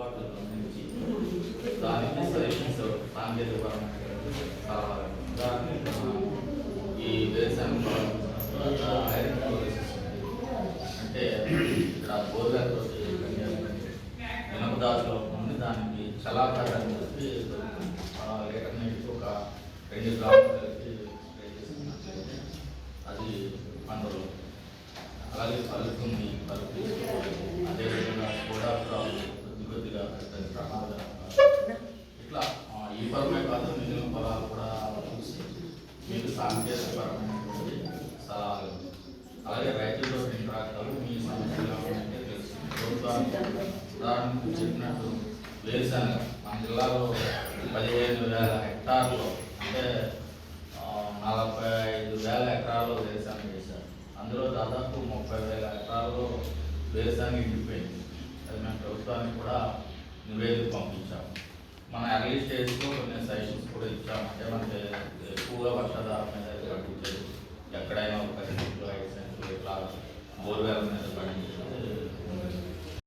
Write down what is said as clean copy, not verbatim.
లోటుపాట్లు గమనించి దానికి సజెషన్స్ సాంకేతికపరమైన సలహాలు దాన్ని ఈ వేరుశనగ ఐరన్ క్లోరోసిస్ అంటే ఇక్కడ బోర్లతో వినపదాసులో ఉంది. దానికి చలాకారాన్ని చెప్పి లీటర్ నీటికి ఒక 2 గ్రాములు కలిపి స్ప్రే చేసుకున్నట్లయితే అది పంటలు అలాగే కలుపుతుంది కలిపి అదేవిధంగా కూడా కొద్దిగా ప్రమాదం ఇట్లా ఈ పరమే కాదు మిగిలిన పొలాలు కూడా చూసి మీకు సాంకేతికపరమైనటువంటి సలహాలు అలాగే రైతులతో ఇంటరాక్టాలు మీ సమస్యలు అంటే తెలుసు. ప్రభుత్వానికి ఉదాహరణకు చెప్పినట్టు వేరుశనగ మన జిల్లాలో 15,000 హెక్టార్లు అంటే 45,000 ఎకరాల్లో వేరుశనగ వేశారు. అందులో దాదాపు 30,000 ఎకరాల్లో వేరుశనగ ఇండిపోయింది. అది మేము ప్రభుత్వానికి కూడా నివేదిక పంపించాము. మన ఎర్లీ స్టేజ్లో కొన్ని సజెషన్స్ కూడా ఇచ్చాము. అంటే మనకి ఎక్కువగా వర్షాధారం మీద పండించేది ఎక్కడైనా ఒక 10 సెంట్లు 5 సెంట్లు ఇట్లా బోర్వెల్ మీద పండించేది